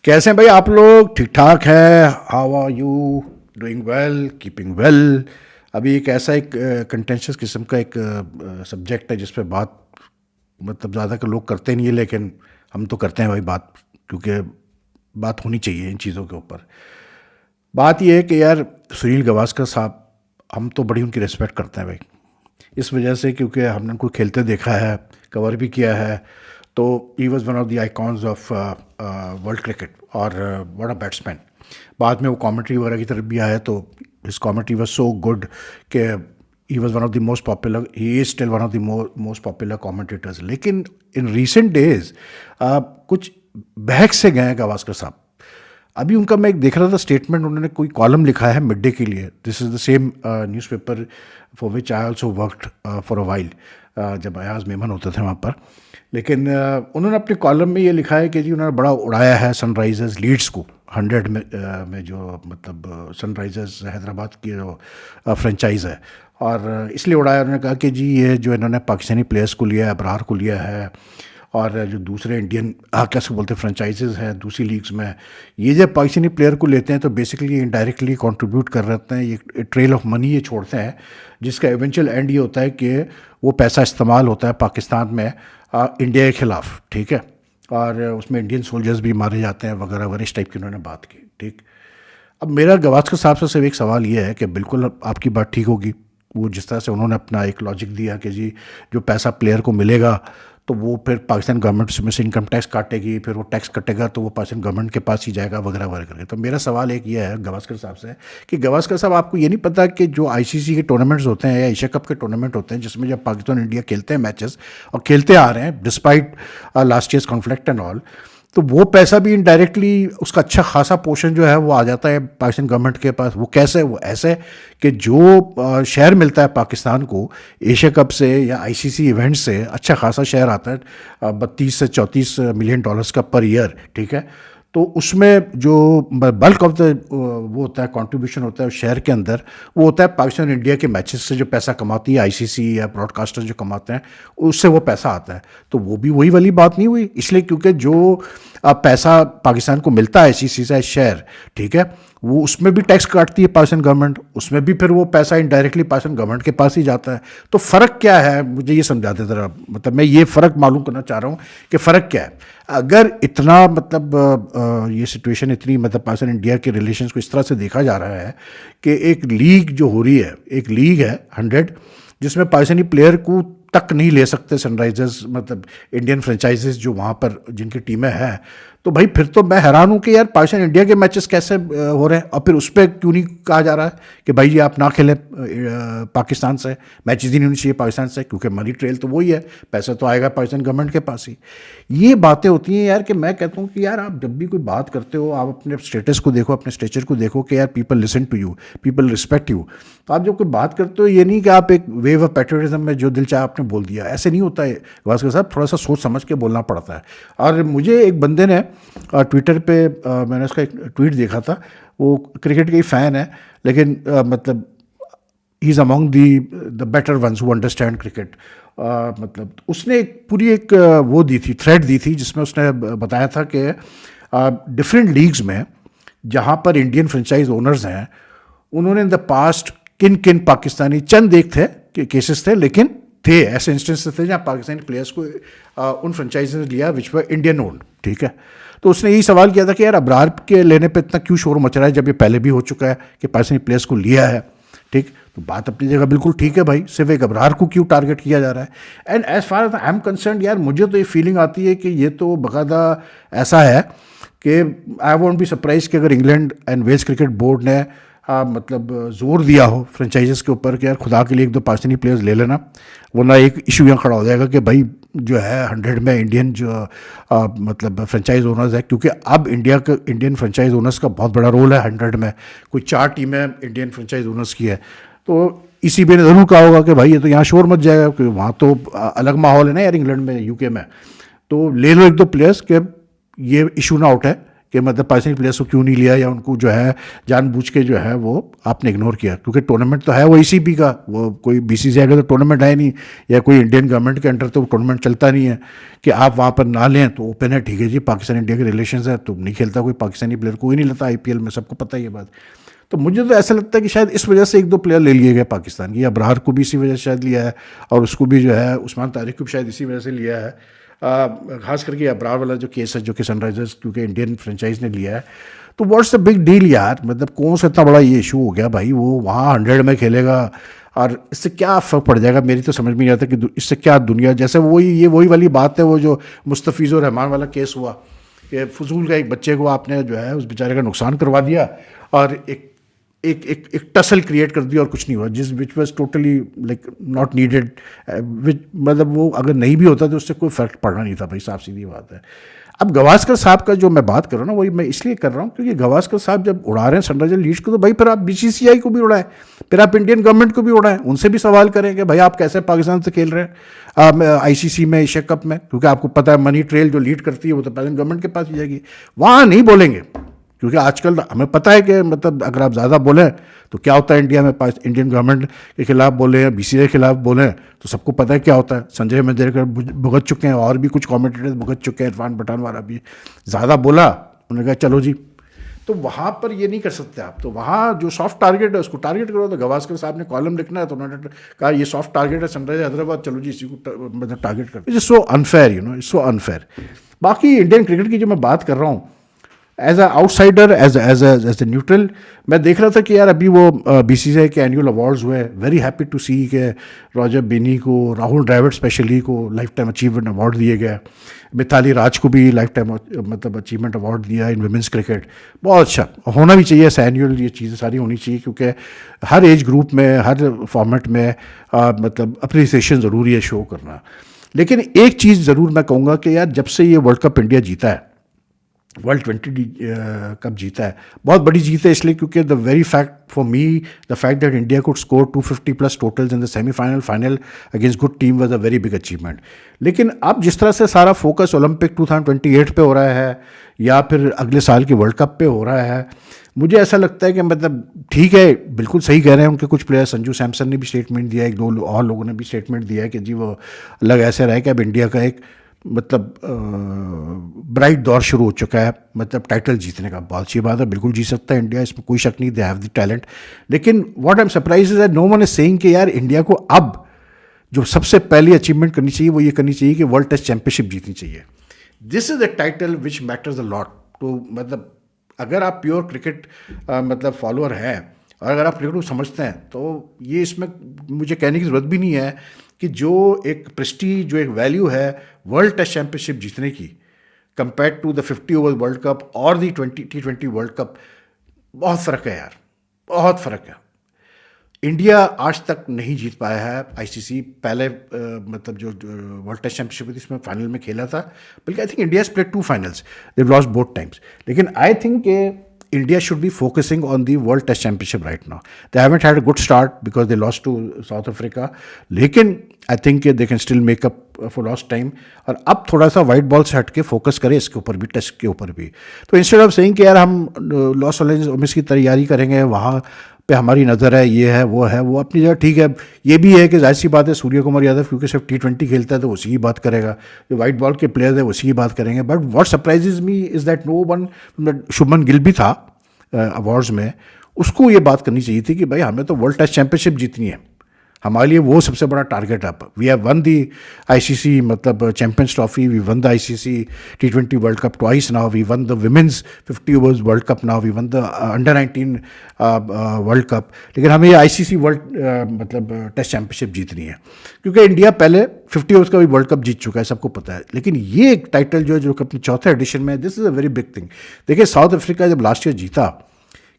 कैसे हैं भाई आप लोग? ठीक ठाक है? How are you? Doing well? Keeping well? अभी एक ऐसा एक कंटेंशियस किस्म का एक सब्जेक्ट है जिस पे बात मतलब ज़्यादा के लोग करते नहीं है, लेकिन हम तो करते हैं भाई बात, क्योंकि बात होनी चाहिए इन चीज़ों के ऊपर। बात यह है कि यार सुनील गावस्कर साहब, हम तो बड़ी उनकी रिस्पेक्ट करते हैं भाई, इस वजह से क्योंकि हमने उनको खेलते देखा है, कवर भी किया है। तो ही was one of the icons of world cricket, और व्हाट अ बैट्समैन। बाद में वो कॉमेंट्री वगैरह की तरफ भी आया तो his commentary was so good कि he was one of the most popular, he is still one of the most popular commentators. लेकिन इन रिसेंट डेज कुछ बहक से गए हैं गावस्कर साहब। अभी उनका मैं एक देख रहा था स्टेटमेंट, उन्होंने कोई कॉलम लिखा है मिड डे के लिए। This is the same newspaper for which I also worked for a while, जब अयाज मेमन होते थे वहाँ पर। लेकिन उन्होंने अपने कॉलम में ये लिखा है कि जी उन्होंने बड़ा उड़ाया है सनराइजर्स लीड्स को 100 में जो मतलब सनराइजर्स हैदराबाद की जो फ्रेंचाइज़ है, और इसलिए उड़ाया। उन्होंने कहा कि जी ये जो इन्होंने पाकिस्तानी प्लेयर्स को लिया है, अबरार को लिया है, और जो दूसरे इंडियन कैसे बोलते हैं फ्रेंचाइजेज हैं दूसरी लीग्स में, ये जब पाकिस्तानी प्लेयर को लेते हैं तो बेसिकली इनडायरेक्टली कंट्रीब्यूट कर रहे हैं, ये ट्रेल ऑफ मनी ये छोड़ते हैं, जिसका इवेंचुअल एंड ये होता है कि वो पैसा इस्तेमाल होता है पाकिस्तान में इंडिया के खिलाफ, ठीक है, और उसमें इंडियन सोल्जर्स भी मारे जाते हैं वगैरह वगैरह, इस टाइप की उन्होंने बात की। ठीक, अब मेरा गावस्कर साहब से सिर्फ एक सवाल ये है कि बिल्कुल आपकी बात ठीक होगी, वो जिस तरह से उन्होंने अपना एक लॉजिक दिया कि जी जो पैसा प्लेयर को मिलेगा तो वो फिर पाकिस्तान गवर्नमेंट में से इनकम टैक्स काटेगी, फिर वो टैक्स कटेगा तो वो पाकिस्तान गवर्नमेंट के पास ही जाएगा वगैरह वगैरह करके। तो मेरा सवाल एक ये है गावस्कर साहब से कि गावस्कर साहब, आपको ये नहीं पता कि जो आईसीसी के टूर्नामेंट्स होते हैं या एशिया कप के टूर्नामेंट होते हैं जिसमें जब पाकिस्तान इंडिया खेलते हैं मैचेस, और खेलते आ रहे हैं despite last years conflict and all, तो वो पैसा भी इनडायरेक्टली उसका अच्छा खासा पोर्शन जो है वो आ जाता है पाकिस्तान गवर्नमेंट के पास। वो कैसे? वो ऐसे कि जो शेयर मिलता है पाकिस्तान को एशिया कप से या आईसीसी इवेंट से, अच्छा खासा शेयर आता है 32 से 34 मिलियन डॉलर्स का पर ईयर, ठीक है। तो उसमें जो बल्क ऑफ द वो होता है कंट्रीब्यूशन होता है शेयर के अंदर, वो होता है पाकिस्तान इंडिया के मैचेस से जो पैसा कमाती है आईसीसी या ब्रॉडकास्टर जो कमाते हैं, उससे वो पैसा आता है। तो वो भी वही वाली बात नहीं हुई, इसलिए क्योंकि जो पैसा पाकिस्तान को मिलता है आईसीसी से शेयर, ठीक है, वो उसमें भी टैक्स काटती है पाकिस्तान गवर्नमेंट, उसमें भी फिर वो पैसा इनडायरेक्टली पाकिस्तान गवर्नमेंट के पास ही जाता है। तो फ़र्क क्या है, मुझे ये समझा दे ज़रा, मतलब मैं ये फ़र्क मालूम करना चाह रहा हूँ कि फ़र्क क्या है। अगर इतना मतलब ये सिचुएशन इतनी मतलब पाकिस्तान इंडिया के रिलेशंस को इस तरह से देखा जा रहा है कि एक लीग जो हो रही है, एक लीग है 100 जिसमें पाकिस्तानी प्लेयर को तक नहीं ले सकते सनराइजर्स, मतलब इंडियन फ्रेंचाइजेस जो वहाँ पर जिनकी टीमें हैं, तो भाई फिर तो मैं हैरान हूँ कि यार पाकिस्तान इंडिया के मैचेस कैसे हो रहे हैं, और फिर उस पर क्यों नहीं कहा जा रहा है कि भाई जी आप ना खेलें पाकिस्तान से, मैचेस ही नहीं होनी चाहिए पाकिस्तान से, क्योंकि मनी ट्रेल तो वही है, पैसा तो आएगा पाकिस्तान गवर्नमेंट के पास ही। ये बातें होती हैं यार कि मैं कहता हूँ कि यार आप जब भी कोई बात करते हो, आप अपने स्टेटस को देखो, अपने स्टेचर को देखो कि यार people listen to you, people respect you. तो आप जब कोई बात करते हो, ये नहीं कि आप एक वेव ऑफ पैट्रियटिज्म में जो दिल चाहे आपने बोल दिया, ऐसे नहीं होता है गावस्कर साहब, थोड़ा सा सोच समझ के बोलना पड़ता है। और मुझे एक बंदे ने ट्विटर पे मैंने उसका एक ट्वीट देखा था, वो क्रिकेट के ही फ़ैन है, लेकिन मतलब he is among the better ones who understand cricket. मतलब उसने एक पूरी एक वो दी थी, थ्रेड दी थी, जिसमें उसने बताया था कि डिफरेंट लीग्स में जहाँ पर इंडियन फ्रेंचाइज ओनर्स हैं, उन्होंने इन द पास्ट किन किन पाकिस्तानी, चंद एक थे कि केसेस थे, लेकिन थे ऐसे इंस्टेंसेस थे जहाँ पाकिस्तानी प्लेयर्स को उन फ्रेंचाइज ने लिया विच वर इंडियन ओन्ड, ठीक है। तो उसने यही सवाल किया था कि यार अबरार के लेने पे इतना क्यों शोर मच रहा है, जब ये पहले भी हो चुका है कि पाकिस्तानी प्लेयर्स को लिया है, ठीक। तो बात अपनी जगह बिल्कुल ठीक है भाई, सिर्फ एक अबरार को क्यों टारगेट किया जा रहा है। And as far as I am concern, यार मुझे तो ये फीलिंग आती है कि ये तो बाकायदा ऐसा है कि आई वोंट बी सरप्राइज कि अगर England and Wales cricket board ने मतलब जोर दिया हो फ्रेंचाइजेस के ऊपर कि यार खुदा के लिए एक दो पाकिस्तानी प्लेयर्स ले लेना, वरना एक इशू यहाँ खड़ा हो जाएगा कि भाई जो है 100 में इंडियन जो मतलब फ्रेंचाइज ओनर्स है, क्योंकि अब इंडिया का इंडियन फ्रेंचाइज ओनर्स का बहुत बड़ा रोल है 100 में, कोई 4 टीमें इंडियन फ्रेंचाइज ओनर्स की है। तो इसी पे ज़रूर कहा होगा कि भाई ये तो यहाँ शोर मच जाएगा, क्योंकि वहाँ तो अलग माहौल है ना यार इंग्लैंड में, यूके में, तो ले लो एक दो प्लेयर्स के ये इशू ना उठे कि मतलब पाकिस्तानी प्लेयर्स को क्यों नहीं लिया, या उनको जो है जानबूझ के जो है वो आपने इग्नोर किया, क्योंकि टूर्नामेंट तो है वो ICP का, वो कोई BCCI का तो टूर्नामेंट है नहीं, या कोई इंडियन गवर्नमेंट के अंडर तो टूर्नामेंट चलता नहीं है कि आप वहाँ पर ना लें। तो ओपन है, ठीक है जी, पाकिस्तान इंडिया के रिलेशन है, तो नहीं खेलता कोई पाकिस्तानी प्लेयर, कोई नहीं लेता IPL में, सबको पता है ये बात। तो मुझे तो ऐसा लगता है कि शायद इस वजह से एक दो प्लेयर ले लिए गए पाकिस्तान की, अबरार को भी इसी वजह से शायद लिया है, और उसको भी जो है उस्मान तारिक को भी शायद इसी वजह से लिया है। खास करके अबरार वाला जो केस है, जो कि सनराइजर्स क्योंकि इंडियन फ्रेंचाइज ने लिया है, तो व्हाट्स द बिग डील यार, मतलब कौन सा इतना बड़ा ये इशू हो गया भाई, वो वहाँ 100 में खेलेगा, और इससे क्या फ़र्क पड़ जाएगा, मेरी तो समझ में नहीं आता कि इससे क्या दुनिया, जैसे वही वाली बात है, वो जो मुस्तफ़ीज़ुर रहमान वाला केस हुआ कि फजूल का एक बच्चे को आपने जो है उस बेचारे का नुकसान करवा दिया, और एक टसल क्रिएट कर दिया और कुछ नहीं हुआ, which was totally like not needed, which मतलब वो अगर नहीं भी होता तो उससे कोई फ़र्क पड़ना नहीं था भाई, साफ सीधी बात है। अब गवास्कर साहब का जो मैं बात कर रहा हूँ ना, वही मैं इसलिए कर रहा हूँ क्योंकि गवास्कर साहब जब उड़ा रहे हैं सनराइजर लीड्स को, तो भाई फिर आप BCCI को भी उड़ाएं, फिर आप इंडियन गवर्नमेंट को भी उड़ाएं, उनसे भी सवाल करें कि भाई आप कैसे पाकिस्तान से खेल रहे हैं ICC में, एशिया कप में, क्योंकि आपको पता है मनी ट्रेल जो लीड करती है वो तो पाकिस्तान गवर्नमेंट के पास ही जाएगी, वहाँ नहीं बोलेंगे, क्योंकि आजकल हमें पता है कि मतलब अगर आप ज़्यादा बोलें तो क्या होता है इंडिया में, इंडियन गवर्नमेंट के खिलाफ बोले या BCCI के खिलाफ बोलें तो सबको पता है क्या होता है। संजय मंजरेकर भुगत चुके हैं, और भी कुछ कमेंटेटर्स भुगत चुके हैं, इरफान पठान वाला भी ज़्यादा बोला, उन्होंने कहा चलो जी, तो वहाँ पर ये नहीं कर सकते आप, तो वहाँ जो सॉफ्ट टारगेट है उसको टारगेट करो। तो गवास्कर साहब ने कॉलम लिखना है तो उन्होंने कहा ये सॉफ्ट टारगेट है सनराइजर हैदराबाद, चलो जी इसी को मतलब टारगेट करते। It's so unfair, it's so unfair. बाकी इंडियन क्रिकेट की जो मैं बात कर रहा हूँ, as a outsider, as a neutral, मैं देख रहा था कि यार अभी वो BCCI के एनुअल अवार्ड्स हुए, वेरी हैप्पी टू सी के रॉजर बेनी को, राहुल द्रविड़ स्पेशली को लाइफ टाइम अचीवमेंट अवार्ड दिए गए, मिताली राज को भी लाइफ टाइम मतलब अचीवमेंट अवार्ड दिया इन वुमेंस क्रिकेट। बहुत अच्छा, होना भी चाहिए ऐसा एनुअल, ये चीज़ें सारी होनी चाहिए, क्योंकि हर एज ग्रुप में, हर फॉर्मेट में मतलब अप्रिसिएशन ज़रूरी है शो करना। लेकिन एक चीज़ ज़रूर मैं कहूँगा कि यार जब से ये वर्ल्ड कप इंडिया जीता है, वर्ल्ड 20 कप जीता है, बहुत बड़ी जीत है इसलिए क्योंकि the very fact for me, the fact that India could score 250+ totals in the semifinal final against good team was a very big achievement. लेकिन अब जिस तरह से सारा फोकस ओलंपिक 2028 पे हो रहा है, या फिर अगले साल के वर्ल्ड कप पे हो रहा है, मुझे ऐसा लगता है कि मतलब ठीक है, बिल्कुल सही कह रहे हैं उनके कुछ प्लेयर, संजू सैमसन ने भी स्टेटमेंट दिया, एक दो और लोगों ने भी स्टेटमेंट दिया है कि जी वो अलग ऐसे रहे कि अब इंडिया का एक मतलब ब्राइट दौर शुरू हो चुका है, मतलब टाइटल जीतने का। बहुत अच्छी बात है, बिल्कुल जीत सकता है इंडिया, इसमें कोई शक नहीं, दे हैव द टैलेंट। लेकिन what I am surprise is that no one is saying कि यार इंडिया को अब जो सबसे पहली अचीवमेंट करनी चाहिए वो ये करनी चाहिए कि वर्ल्ड टेस्ट चैंपियनशिप जीतनी चाहिए। This is the title which matters a lot. तो मतलब अगर आप प्योर क्रिकेट मतलब फॉलोअर हैं, और अगर आप क्रिकेट को समझते हैं, तो ये इसमें मुझे कहने की ज़रूरत भी नहीं है कि जो एक प्रेस्टीज, जो एक वैल्यू है वर्ल्ड टेस्ट चैंपियनशिप जीतने की, compare to the 50 over world cup और दी T20 वर्ल्ड कप, बहुत फ़र्क है यार, बहुत फ़र्क है। इंडिया आज तक नहीं जीत पाया है ICC, पहले मतलब जो वर्ल्ड टेस्ट चैंपियनशिप थी इसमें फाइनल में खेला था, बल्कि I think India has played 2 finals, they lost both times. लेकिन I think India should be focusing on the World Test Championship right now. They haven't had a good start because they lost to South Africa. लेकिन I think they can still make up for lost time. और अब थोड़ा सा white ball से हट के focus करें इसके ऊपर भी, टेस्ट के ऊपर भी। तो इंस्टेड ऑफ सेइंग कि यार हम लॉस एंजेलिस की तैयारी करेंगे, वहाँ पे हमारी नज़र है, ये है, वो अपनी जगह ठीक है। ये भी है कि जाहिर सी बात है सूर्य कुमार यादव क्योंकि सिर्फ T20 खेलता है तो उसी की बात करेगा, जो वाइट बॉल के प्लेयर्स है उसी की बात करेंगे। But what surprises me is that no one, Shubman Gill भी था अवार्ड्स में, उसको ये बात करनी चाहिए थी कि भाई हमें तो वर्ल्ड टेस्ट चैंपियनशिप जीतनी है, हमारे लिए वो सबसे बड़ा टारगेट है। We have won the ICC मतलब champions trophy, we won the ICC T20 world cup twice now, we won the women's 50 overs world cup now, we won the under nineteen world cup. लेकिन हमें ये ICC world मतलब test championship जीतनी है, क्योंकि India पहले 50 overs का भी वर्ल्ड कप जीत चुका है, सबको पता है। लेकिन ये एक टाइटल जो अपने चौथे एडिशन में, this is a very big thing. देखिए साउथ अफ्रीका जब लास्ट ईयर जीता,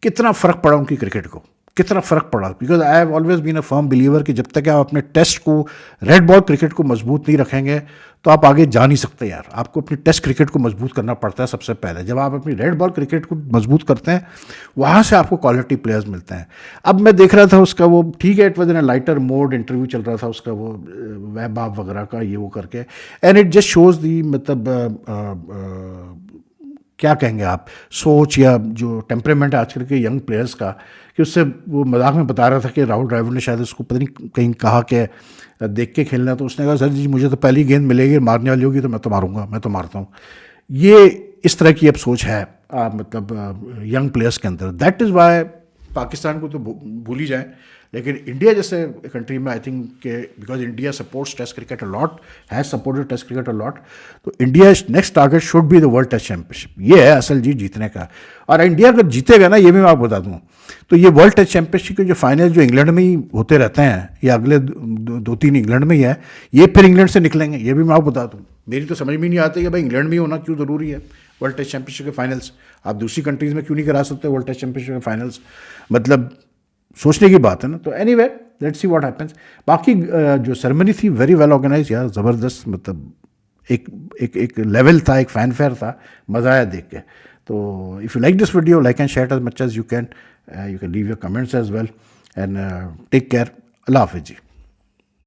कितना फ़र्क पड़ा उनकी क्रिकेट को, कितना फ़र्क पड़ा। Because I have always been a firm believer कि जब तक आप अपने टेस्ट को, रेड बॉल क्रिकेट को मजबूत नहीं रखेंगे तो आप आगे जा नहीं सकते यार। आपको अपनी टेस्ट क्रिकेट को मजबूत करना पड़ता है सबसे पहले। जब आप अपनी रेड बॉल क्रिकेट को मजबूत करते हैं, वहाँ से आपको क्वालिटी प्लेयर्स मिलते हैं। अब मैं देख रहा था उसका वो, ठीक है, it was in a lighter mode, interview चल रहा था उसका वो वेब आप वगैरह का, ये वो करके, एंड इट जस्ट शोज़ दी मतलब क्या कहेंगे आप, सोच या जो टेम्परेमेंट है आजकल के यंग प्लेयर्स का, कि उससे वो मजाक में बता रहा था कि राहुल द्रविड़ ने शायद उसको पता नहीं कहीं कहा कि देख के खेलना, तो उसने कहा सर जी मुझे तो पहली गेंद मिलेगी मारने वाली होगी तो मैं तो मारूंगा, मैं तो मारता हूँ। ये इस तरह की अब सोच है मतलब यंग प्लेयर्स के अंदर। दैट इज़ वाई पाकिस्तान को तो भूल ही जाए, लेकिन इंडिया जैसे कंट्री में आई थिंक के because India supports test cricket a lot, has supported test cricket a lot, तो India next target should be the world test championship. ये है असल जी जीतने का। और इंडिया अगर जीतेगा ना, ये भी मैं आपको बता दूँ, तो ये वर्ल्ड टेस्ट चैंपियनशिप के जो फाइनल जो इंग्लैंड में ही होते रहते हैं, या अगले दो तीन इंग्लैंड में ही है, ये फिर इंग्लैंड से निकलेंगे, ये भी मैं आपको बता दूँ। मेरी तो समझ में नहीं आती कि भाई इंग्लैंड में ही होना क्यों ज़रूरी है वर्ल्ड टेस्ट चैंपियनशिप के फाइनल्स, आप दूसरी कंट्रीज़ में क्यों नहीं करा सकते वर्ल्ड टेस्ट चैंपियनशिप के फाइनल्स, मतलब सोचने की बात है ना। तो anyway let's see what happens. बाकी जो सेरेमनी थी वेरी वेल ऑर्गेनाइज यार, ज़बरदस्त, मतलब एक एक एक लेवल था, एक फैन फेयर था, मज़ा आया देख के। तो if you like this video, like and share as much as you can leave your comments as well, and take care. अल्लाह हाफिज़ जी।